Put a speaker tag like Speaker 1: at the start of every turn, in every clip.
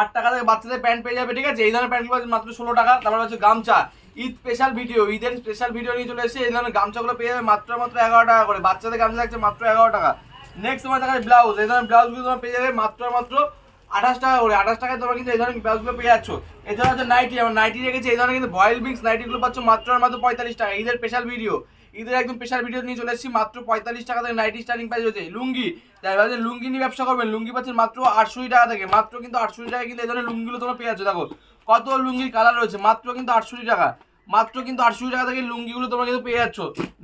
Speaker 1: 8 টাকা থেকে বাচ্চাদের প্যান্ট পেয়ে যাবে, ঠিক আছে। এই ধরনের প্যান্টগুলো আছে মাত্র 16 টাকা। তারপরে হচ্ছে গামছা, ঈদ স্পেশাল ভিডিও, ঈদের স্পেশাল ভিডিও নিয়ে চলে এসেছে। এই ধরনের গামছাগুলো পেয়ে যাবে মাত্র 11 টাকা করে। বাচ্চাদের গামছা থাকছে মাত্র 11 টাকা। নেক্সট তোমার দেখাচ্ছে ব্লাউজ, এই ধরনের ব্লাউজগুলো তোমার পেয়ে যাবে মাত্র 28 টাকা করে। 28 টাকায় তোমরা কিন্তু এই ধরনের ব্লাউজগুলো পেয়ে যাচ্ছ। এছাড়া হচ্ছে নাইটি, আমার নাইটি রেখেছি এই ধরনের কিন্তু ভয়েল বিক্স নাইটিগুলো পাচ্ছ মাত্র 45 টাকা। ঈদের স্পেশাল ভিডিও, ঈদের একদম স্পেশাল ভিডিও নিয়ে চলে এসেছি। মাত্র 45 টাকা থেকে নাইটি স্টার্টিং প্রাইস হচ্ছে। লুঙ্গি, যারা ভাবছেন লুঙ্গি নিয়ে ব্যবসা করবেন, লুঙ্গি পাচ্ছেন মাত্র 68 টাকা থেকে। মাত্র কিন্তু 68 টাকা কিন্তু এই ধরনের লুঙ্গিগুলো তোমরা পেয়ে যাচ্ছ। দেখো কত লুঙ্গির কালার রয়েছে, মাত্র কিন্তু 68 টাকা। মাত্র কিন্তু 68 টাকা থেকে লুঙ্গিগুলো তোমরা কিন্তু পেয়ে যাচ্ছ।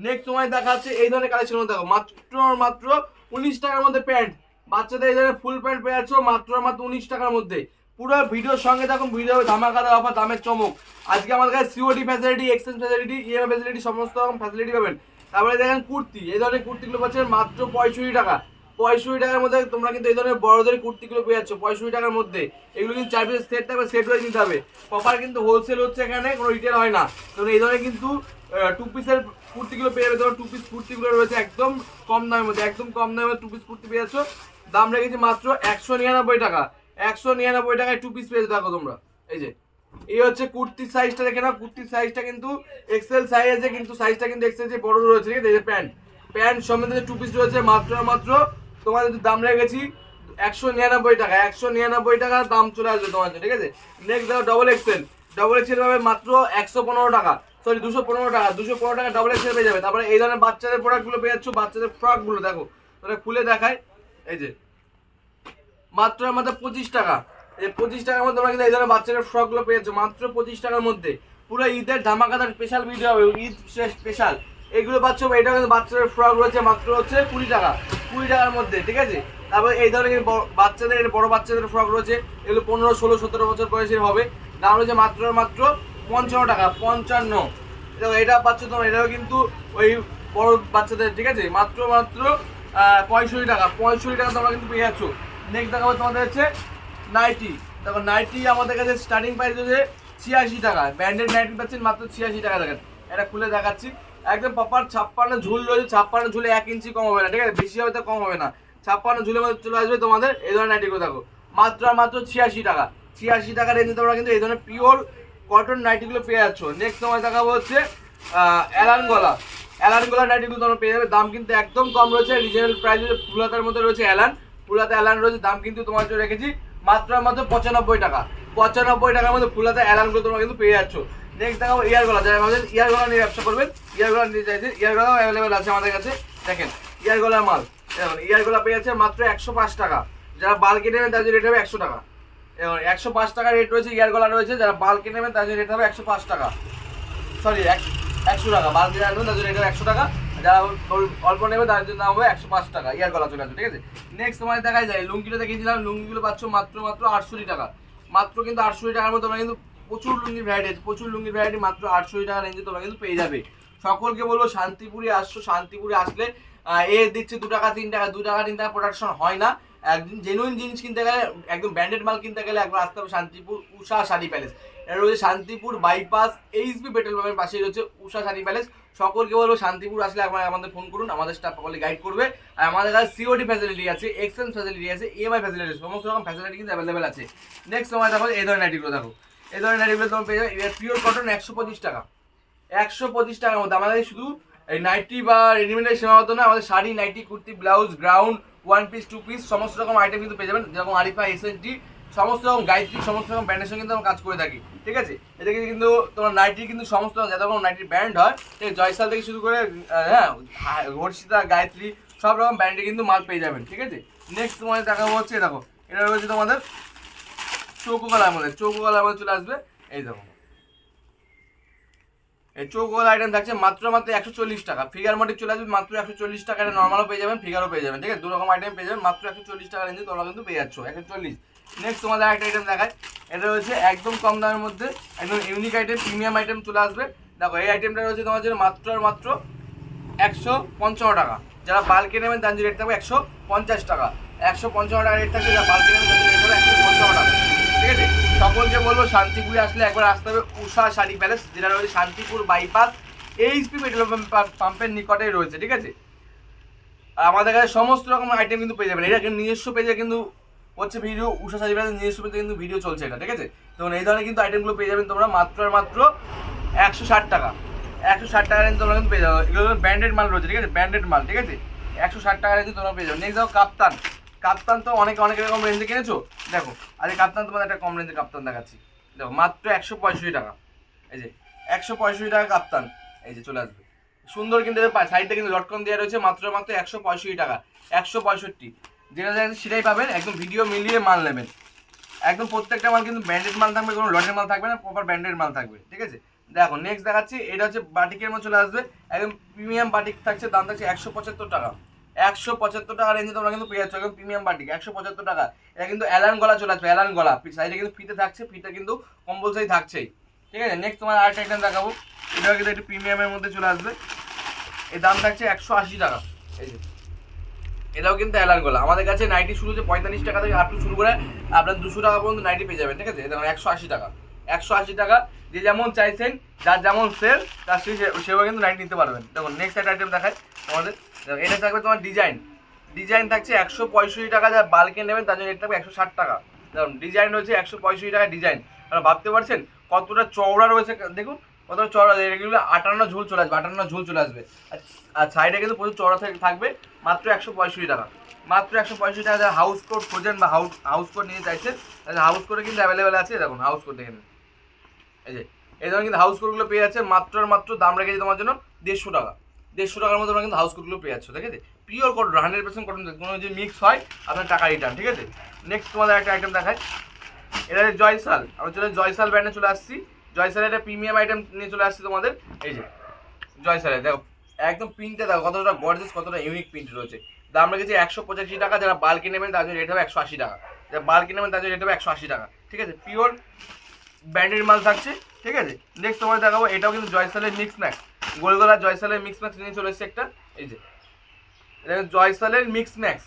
Speaker 1: নেক্সট তোমায় দেখা যাচ্ছে এই ধরনের কালেকশন, দেখো মাত্র 19 টাকার মধ্যে প্যান্ট, বাচ্চাদের এই ধরনের ফুল প্যান্ট পেয়ে যাচ্ছ মাত্র 19 টাকার মধ্যে। পুরো ভিডিওর সঙ্গে দেখুন, ভিডিও ধামাকাদার অফার, দামের চমক। আজকে আমাদের কাছে COD facility, exchange facility, EMI facility, সমস্ত রকম ফ্যাসিলিটি পাবেন। তারপরে দেখেন কুর্তি, এই ধরনের কুর্তিগুলো পাচ্ছেন মাত্র 65 টাকা। 65 টাকার মধ্যে তোমরা কিন্তু এই ধরনের বড়দের কুর্তিগুলো পেয়ে যাচ্ছ 65 টাকার মধ্যে। এগুলো কিন্তু 4 পিসের সেট থাকবে, সেট হয়ে নিতে হবে। প্রপার কিন্তু হোলসেল হচ্ছে, এখানে কোনো রিটেল হয় না। তো এই ধরনের কিন্তু 2 পিসের কুর্তিগুলো পেয়ে যাবে। তোমার 2 পিস কুর্তিগুলো রয়েছে একদম কম দামের মধ্যে, একদম কম দামের 2 পিস কুর্তি পেয়ে যাচ্ছ। দাম রেখেছি মাত্র 199 টাকা। 199 টাকায় 2 পিস পেয়ে দেখো তোমরা। এই যে এই হচ্ছে কুর্তির সাইজটা, দেখে নাও। কুর্তির সাইজটা কিন্তু এক্সেল সাইজ আছে, কিন্তু সাইজটা কিন্তু এক্সেল যে বড় রয়েছে, ঠিক আছে। এই যে প্যান্ট সমেত 2 পিস রয়েছে মাত্র তোমাদের দাম রেখেছি 199 টাকা। 199 টাকা দাম চলে আসবে তোমার, ঠিক আছে। নেক্সট দেখো ডবল এক্সেল পাবে মাত্র 115 টাকা, সরি 215 টাকা। 215 টাকা ডবল এক্সেল পেয়ে যাবে। তারপরে এই ধরনের বাচ্চাদের প্রোডাক্টগুলো পেয়ে যাচ্ছ, বাচ্চাদের ফ্রকগুলো দেখো, তাহলে খুলে দেখায়। এই যে মাত্র 25 টাকা। এই 25 টাকার মধ্যে তোমরা কিন্তু এই ধরনের বাচ্চাদের ফ্রকগুলো পেয়ে যাচ্ছ মাত্র 25 টাকার মধ্যে। পুরো ঈদের ধামাকাদার স্পেশাল ভিডিও হবে, ঈদ স্পেশাল এগুলো পাচ্ছ। এটা কিন্তু বাচ্চাদের ফ্রক রয়েছে মাত্র হচ্ছে 20 টাকা, 20 টাকার মধ্যে, ঠিক আছে। তারপরে এই ধরনের বাচ্চাদের, বড় বাচ্চাদের ফ্রক রয়েছে, এগুলো 15, 16, 17 বছর বয়সের হবে। দাম রয়েছে মাত্র 55 টাকা, 55। এটা পাচ্ছ তোমরা, এটাও কিন্তু ওই বড় বাচ্চাদের, ঠিক আছে। মাত্র 65 টাকা, 65 টাকা তোমরা কিন্তু পেয়ে যাচ্ছ। নেক্সট দেখাবো তোমাদের হচ্ছে নাইটি। দেখো নাইটি আমাদের কাছে স্টার্টিং প্রাইস হচ্ছে 86 টাকা। ব্র্যান্ডেড নাইটি পাচ্ছেন মাত্র 86 টাকা। দেখেন এটা খুলে দেখাচ্ছি, একদম প্রপার 56 ঝুল রয়েছে। 56 ঝুলে 1 ইঞ্চি কম হবে না, ঠিক আছে। বেশি হবে তো কম হবে না। 56 ঝুলের মধ্যে চলে আসবে তোমাদের এই ধরনের নাইটিগুলো। দেখো মাত্র 86 টাকা। 86 টাকা রেঞ্জে তোমরা কিন্তু এই ধরনের পিওর কটন নাইটিগুলো পেয়ে যাচ্ছ। নেক্সট তোমার দেখাবো হচ্ছে অ্যালান গলা নাইটিগুলো তোমরা পেয়ে যাবে। দাম কিন্তু একদম কম রয়েছে, রিজনেবল প্রাইস রয়েছে। ফুলাতার মধ্যে রয়েছে অ্যালান রয়েছে। দাম কিন্তু তোমার জন্য রেখেছি মাত্র 95 টাকা। 95 টাকার মধ্যে ফুলাতে অ্যালানগুলো তোমরা কিন্তু পেয়ে যাচ্ছ। নেক্সট দেখাবো ইয়ার গলা, যারা ভাবছেন ইয়ার গলা নিয়ে ব্যবসা করবেন, ইয়ার গলা নিয়ে চাইছেন, ইয়ার গলাও অ্যাভেলেবেল আছে আমাদের কাছে। দেখেন ইয়ার গলার মাল, দেখুন ইয়ার গলা পেয়ে যাচ্ছে মাত্র 105 টাকা। যারা বাল্কে নেবেন তাদের রেট হবে 100 টাকা। এবং 105 টাকা রেট রয়েছে, ইয়ার গলা রয়েছে। যারা বাল্কে নেবেন তাদের রেট হবে 105 টাকা, সরি 100 টাকা। বাল্কে নেবেন তাদের রেট হবে 100 টাকা। যারা অল্প নেবে তাদের জন্য হবে 105 টাকা। ইয়ার গলা চলে আসবে, ঠিক আছে। নেক্সট তোমার দেখা যায় লুঙ্গিটা দেখিয়েছিলাম, লুঙ্গিগুলো পাচ্ছ মাত্র 68 টাকা। মাত্র কিন্তু 68 টাকার মধ্যে তোমরা কিন্তু প্রচুর লুঙ্গির ভ্যারাইটি মাত্র 68 টাকা রেঞ্জে তোমরা কিন্তু পেয়ে যাবে। সকলকে বলবো শান্তিপুরে আসছো, শান্তিপুরে আসলে দিচ্ছে 2 টাকা 3 টাকা, 2 টাকা 3 টাকা প্রোডাকশন হয় না। একদম জেনুইন জিনিস কিনতে গেলে, একদম ব্র্যান্ডেড মাল কিনতে গেলে একবার আসতে হবে শান্তিপুর উষা শাড়ি প্যালেস। এটা রয়েছে শান্তিপুর বাইপাস এইচপি পেট্রোল পাম্পের পাশেই রয়েছে উষা শাড়ি প্যালেস। সকলকে বলবো শান্তিপুর আসলে আমাদের ফোন করুন, আমাদের স্টাফ সকলে গাইড করবে। আর আমাদের কাছে সিওডি ফ্যাসিলিটি আছে, এক্সচেঞ্জ ফ্যাসিলিটি আছে, ইএমআই ফ্যাসিলিটি আছে, সমস্ত রকম ফ্যাসিলিটি কিন্তু অ্যাভেলেবেল আছে। নেক্সট সময় দেখো এই ধরনের নাইটিগুলো, দেখো এই ধরনের নাইটিগুলো তোমার পেয়ে যাবে পিওর কটন 125 টাকা। 125 টাকার মধ্যে আমাদের শুধু এই নাইটি বা রেডিমেডের সীমাবদ্ধ না, আমাদের শাড়ি, নাইটি, কুর্তি, ব্লাউজ, গ্রাউন্ড, 1 পিস 2 পিস সমস্ত রকম আইটেম কিন্তু পেয়ে যাবেন। যেরকম আরিফা, এসএনটি, সমস্ত রকম গায়ত্রী, সমস্ত রকম ব্র্যান্ডের সঙ্গে কিন্তু আমরা কাজ করে থাকি, ঠিক আছে। এদিকে কিন্তু তোমার নাইটি কিন্তু সমস্ত যত রকম নাইটির ব্র্যান্ড হয়, ঠিক জয়সাল থেকে শুরু করে হর্ষিতা, গায়ত্রী, সব রকম ব্র্যান্ডে কিন্তু মাল পেয়ে যাবেন, ঠিক আছে। নেক্সট তোমাদের দেখাবো হচ্ছে, দেখো এটা রয়েছে তোমাদের চৌকো গলার মধ্যে চলে আসবে। এই দেখো এই চৌকোলা আইটেম থাকছে মাত্র 140 টাকা। ফিগার মোটিভ চলে আসবে মাত্র 140 টাকা। এটা নর্মালও পেয়ে যাবেন, ফিগারও পেয়ে যাবেন, ঠিক আছে। 2 রকম আইটেম পেয়ে যাবেন মাত্র 140 টাকা রেঞ্জে তোমরা কিন্তু পেয়ে যাচ্ছ 140। নেক্সট তোমাদের একটা আইটেম দেখায়, এটা রয়েছে একদম কম দামের মধ্যে, একদম ইউনিক আইটেম, প্রিমিয়াম আইটেম চলে আসবে। দেখো এই আইটেমটা রয়েছে তোমার জন্য মাত্র 155 টাকা। যারা বাল্কে নেবেন তার রেট থাকবে 150 টাকা। 155 টাকা রেট থাকবে, যারা বাল্কে নেবেন তাদের রেট হবে 155 টাকা, ঠিক আছে। সকলকে বলবো শান্তিপুরে আসলে একবার আসতে হবে উষা শাড়ি প্যালেস, যেটা রয়েছে শান্তিপুর বাইপাস এইচপি পেট্রোল পাম্পের নিকটেই রয়েছে, ঠিক আছে। আর আমাদের কাছে সমস্ত রকম আইটেম কিন্তু পেয়ে যাবেন। এটা নিজস্ব পেজে কিন্তু হচ্ছে ভিডিও উষা শাড়ি ব্র্যান্ডের নিজস্ব কিন্তু ভিডিও চলছে এটা, ঠিক আছে। তো এই ধরনের কিন্তু আইটেমগুলো পেয়ে যাবেন তোমরা মাত্র আর মাত্র 160 টাকা। 160 টাকা রেঞ্জ তোমরা কিন্তু পেয়ে যাবে। এগুলো ব্র্যান্ডেড মাল রয়েছে, ঠিক আছে, ব্র্যান্ডেড মাল, ঠিক আছে। 160 টাকা রেঞ্জে তোমরা পেয়ে যাবে। নেক্সট দেখো কাপ্তান। কাপ্তান তো অনেক রকম রেঞ্জে কিনেছো, দেখো আরে কাপ্তান তোমাদের একটা কম রেঞ্জে কাপ্তান দেখাচ্ছি, দেখো মাত্র 165 টাকা। এই যে 165 টাকা কাপ্তান, এই যে চলে আসবে সুন্দর, কিন্তু সাইডটা কিন্তু লটকন দেওয়া রয়েছে মাত্র 165 টাকা। 165 যেটা সেটাই পাবেন, একদম ভিডিও মিলিয়ে মাল নেবেন। একদম প্রত্যেকটা মাল কিন্তু ব্র্যান্ডেড মাল থাকবে, কোনো লটের মাল থাকবে না, প্রপার ব্র্যান্ডেড মাল থাকবে, ঠিক আছে। দেখো নেক্সট দেখাচ্ছি, এটা হচ্ছে বাটিকের মধ্যে চলে আসবে, একদম প্রিমিয়াম বাটিক থাকছে, দাম থাকছে 175 টাকা। 175 টাকা রেঞ্জে তোমরা কিন্তু পেয়ে যাচ্ছ একদম প্রিমিয়াম বাটিক 175 টাকা। এটা কিন্তু অ্যালান গলা চলে আসবে, অ্যালান গলা, সাইডে কিন্তু ফিতে থাকছে, ফিতে কিন্তু কম্পালসারি থাকছেই, ঠিক আছে। নেক্সট তোমার আরেকটা আইটেম দেখাবো, এটাও কিন্তু একটু প্রিমিয়ামের মধ্যে চলে আসবে, এর দাম থাকছে 180 টাকা। এই যে এটাও কিন্তু অ্যালান গলা। আমাদের কাছে নাইটি শুরু হচ্ছে 45 টাকা থেকে আপ টু শুরু করে আপনার 200 টাকা পর্যন্ত নাইটি পেয়ে যাবেন, ঠিক আছে। এটা 180 টাকা। 180 টাকা, যে যেমন চাইছেন, যার যেমন সেল তার সেভাবে কিন্তু নাইটি নিতে পারবেন। দেখুন নেক্সট একটা আইটেম দেখায় তোমাদের, এটা থাকবে তোমার ডিজাইন থাকছে 165 টাকা, যা বাল্কে নেবেন তার জন্য এটা থাকবে 160 টাকা। দেখুন ডিজাইন রয়েছে 165 টাকা ডিজাইন। আপনারা ভাবতে পারছেন কতটা চওড়া রয়েছে, দেখুন কতটা চওড়া, এগুলো 58 ঝুল চলে আসবে, 58 ঝুল চলে আসবে। আর সাইডে কিন্তু প্রচুর চওড়া থাকবে, মাত্র 165 টাকা। মাত্র 165 টাকা। যারা হাউস কোট খোঁজেন বা হাউস কোট নিতে চাইছেন, তাহলে হাউস কোটে কিন্তু অ্যাভেলেবেল আছে। দেখুন হাউস কোট দেখে নিন, এই ধরনের কিন্তু হাউস কোটগুলো পেয়ে যাচ্ছে মাত্র দাম রেখেছে তোমার জন্য 150 টাকা। 150 টাকার মধ্যে তোমরা কিন্তু হাউস কোটগুলো পেয়ে যাচ্ছ, ঠিক আছে। পিওর কটন, 100% কটন, কোনো যে মিক্স হয় আপনার টাকা রিটার্ন, ঠিক আছে। নেক্সট তোমাদের একটা আইটেম দেখায়, এটা হচ্ছে জয়সাল। আমরা চলে জয়সাল ব্র্যান্ডে চলে আসছি। জয়সালের একটা প্রিমিয়াম আইটেম নিয়ে চলে আসছি তোমাদের। এই যে জয়সালের দেখো একদম প্রিন্টটা দেখো কতটা গর্জিয়াস, কতটা ইউনিক প্রিন্ট রয়েছে। দাম রেখেছে 185 টাকা। যারা বাল্কে নেবেন তার জন্য রেট হবে 180 টাকা। যারা বাল্কে নেবেন তার জন্য রেট হবে 180 টাকা, ঠিক আছে। পিওর ব্র্যান্ডেড মাল থাকছে, ঠিক আছে। নেক্সট তোমাদের দেখাবো, এটাও কিন্তু জয়সালের মিক্স ম্যাক্স, গোলগলা জয়সালের মিক্স ম্যাক্স নিয়ে চলে এসেছে একটা। এই যে এটা জয়সালের মিক্স ম্যাক্স,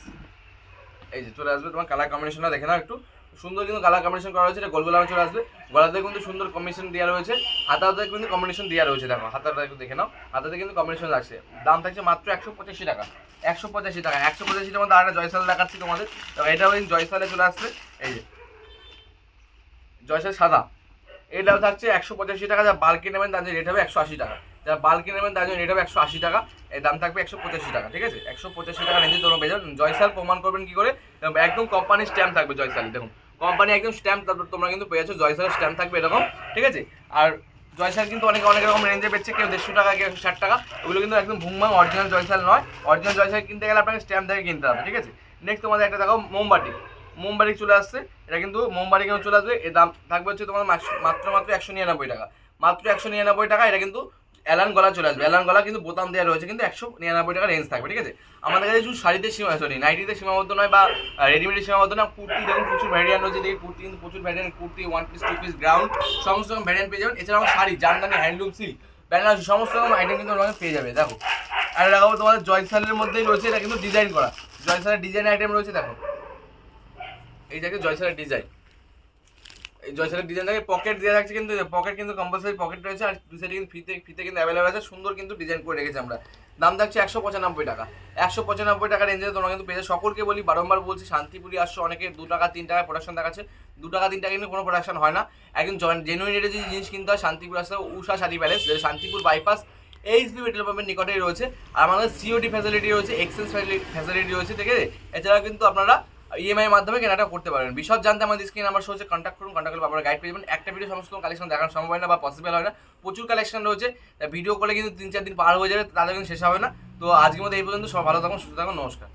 Speaker 1: এই যে চলে আসবে। তোমার কালার কম্বিনেশনটা দেখে নাও, একটু সুন্দর কিন্তু কালার কম্বিনেশন করা হয়েছে। এটা গোলগোলা চলে আসবে, গলাতে কিন্তু সুন্দর কম্বিনেশন দেওয়া রয়েছে, হাতাতে কিন্তু কম্বিনেশন দেওয়া রয়েছে। দেখো হাতাটা একটু দেখে নাও, হাতাতে কিন্তু কম্বিনেশন লাগছে। দাম থাকছে মাত্র 185 টাকা। 185 টাকা। 185 টাকার মধ্যে আরেকটা জয়সাল দেখাচ্ছি তোমাদের। এটাও কিন্তু জয়সালে চলে আসছে, এই যে জয়সাল সাদা, এটাও থাকছে 185 টাকা। যা বাল্কে নেবেন তার জন্য রেট হবে 180 টাকা। যারা বাল্কে নেবেন তার জন্য রেট হবে 180 টাকা। এর দাম থাকবে 185 টাকা, ঠিক আছে। 185 টাকা রেঞ্জে তোমরা পেয়ে যাবেন। জয়সাল প্রমাণ করবেন কি করে, একদম কোম্পানির স্ট্যাম্প থাকবে জয়সাল, দেখুন কোম্পানি একদম স্ট্যাম্প, তারপর তোমরা কিন্তু পেয়ে যাচ্ছ জয়সালের স্ট্যাম্প থাকবে এরকম, ঠিক আছে। আর জয়সাল কিন্তু অনেক রকম রেঞ্জে পেয়েছে, কেউ 150 টাকা, কেউ 160 টাকা। ওগুলো কিন্তু একদম ভুংভাং অরিজিনাল জয়সাল নয়। অরিজিনাল জয়সাল কিনতে গেলে আপনাকে স্ট্যাম্প থেকে কিনতে হবে, ঠিক আছে। নেক্সট তোমাদের একটা দেখো মোমবাটি চলে আসছে। এটা কিন্তু মোমবাটি কেউ চলে আসবে, এর দাম থাকবে হচ্ছে তোমার মাত্র 199 টাকা। মাত্র 199 টাকা। এটা কিন্তু অ্যালান গলা চলে আসবে, অ্যালান গলা কিন্তু বোতাম দেওয়া রয়েছে, কিন্তু 199 টাকা রেঞ্জ থাকবে, ঠিক আছে। আমাদের কাছে শুধু শাড়িতে নাইটিতে সীমাবদ্ধ নয় বা রেডিমেডে সীমাবদ্ধ না। কুর্তি দেখুন প্রচুর ভ্যারিয়েন্ট রয়েছে, দেখি কুর্তি কিন্তু প্রচুর variant, kurti 1 piece 2 piece ground সমস্ত রকম ভ্যারিয়েন্ট পেয়ে যাবেন। এছাড়াও শাড়ি, জামদানি, হ্যান্ডলুম, সিল্ক, বেনারসি সমস্ত রকম আইটেম কিন্তু তোমাকে পেয়ে যাবে। দেখো আর দেখাবো তোমাদের জয়সালের মধ্যেই রয়েছে, এটা কিন্তু ডিজাইন করা, জয়সালের ডিজাইন আইটেম রয়েছে। দেখো এই দেখে জয়সালের ডিজাইন, এই জয়সালের ডিজাইন থেকে পকেট দেওয়া থাকছে, কিন্তু পকেট কিন্তু কম্পালসারি পকেট রয়েছে। আর দু সাইডে কিন্তু ফিতে কিন্তু অ্যাভেলেবেল আছে, সুন্দর কিন্তু ডিজাইন করে রেখেছি আমরা। দাম থাকছে 195 টাকা। 195 টাকা রেঞ্জে তোমরা কিন্তু পেয়ে। সকলকে বলি, বারংবার বলছি, শান্তিপুরি আসছো অনেকে 2 টাকা 3 টাকায় প্রোডাকশন দেখাচ্ছে। 2 টাকা 3 টাকা কিন্তু কোনো প্রোডাকশন হয় না। একদম জেনুইন রেটে যদি জিনিস কিনতে হয় শান্তিপুর আসতে হবে। উষা শাড়ি প্যালেস, যেটা শান্তিপুর বাইপাস এইচপি পেট্রোল পাম্পের নিকটেই রয়েছে। আর আমাদের সিওডি ফ্যাসিলিটি রয়েছে, এক্সচেঞ্জ ফ্যাসিলিটি রয়েছে, ঠিক আছে। এছাড়াও কিন্তু আপনারা ইএমআই এর মাধ্যমে কেনাটা করতে পারবেন। বিশদ জানতে আমাদের স্ক্রিন নাম্বার শো হচ্ছে, কন্ট্যাক্ট করুন। কন্ট্যাক্ট করলে আপনারা গাইড পেয়ে যাবেন। একটা ভিডিও সমস্ত কালেকশন দেখানো সম্ভব হয় না বা পসিবল হয় না, প্রচুর কালেকশন রয়েছে। ভিডিও করলে কিন্তু 3-4 দিন পার হয়ে যাবে, তাদের কিন্তু শেষ হবে না। তো আজকের মধ্যে এই পর্যন্ত। সব ভালো থাকুন, সুস্থ থাকুন, নমস্কার।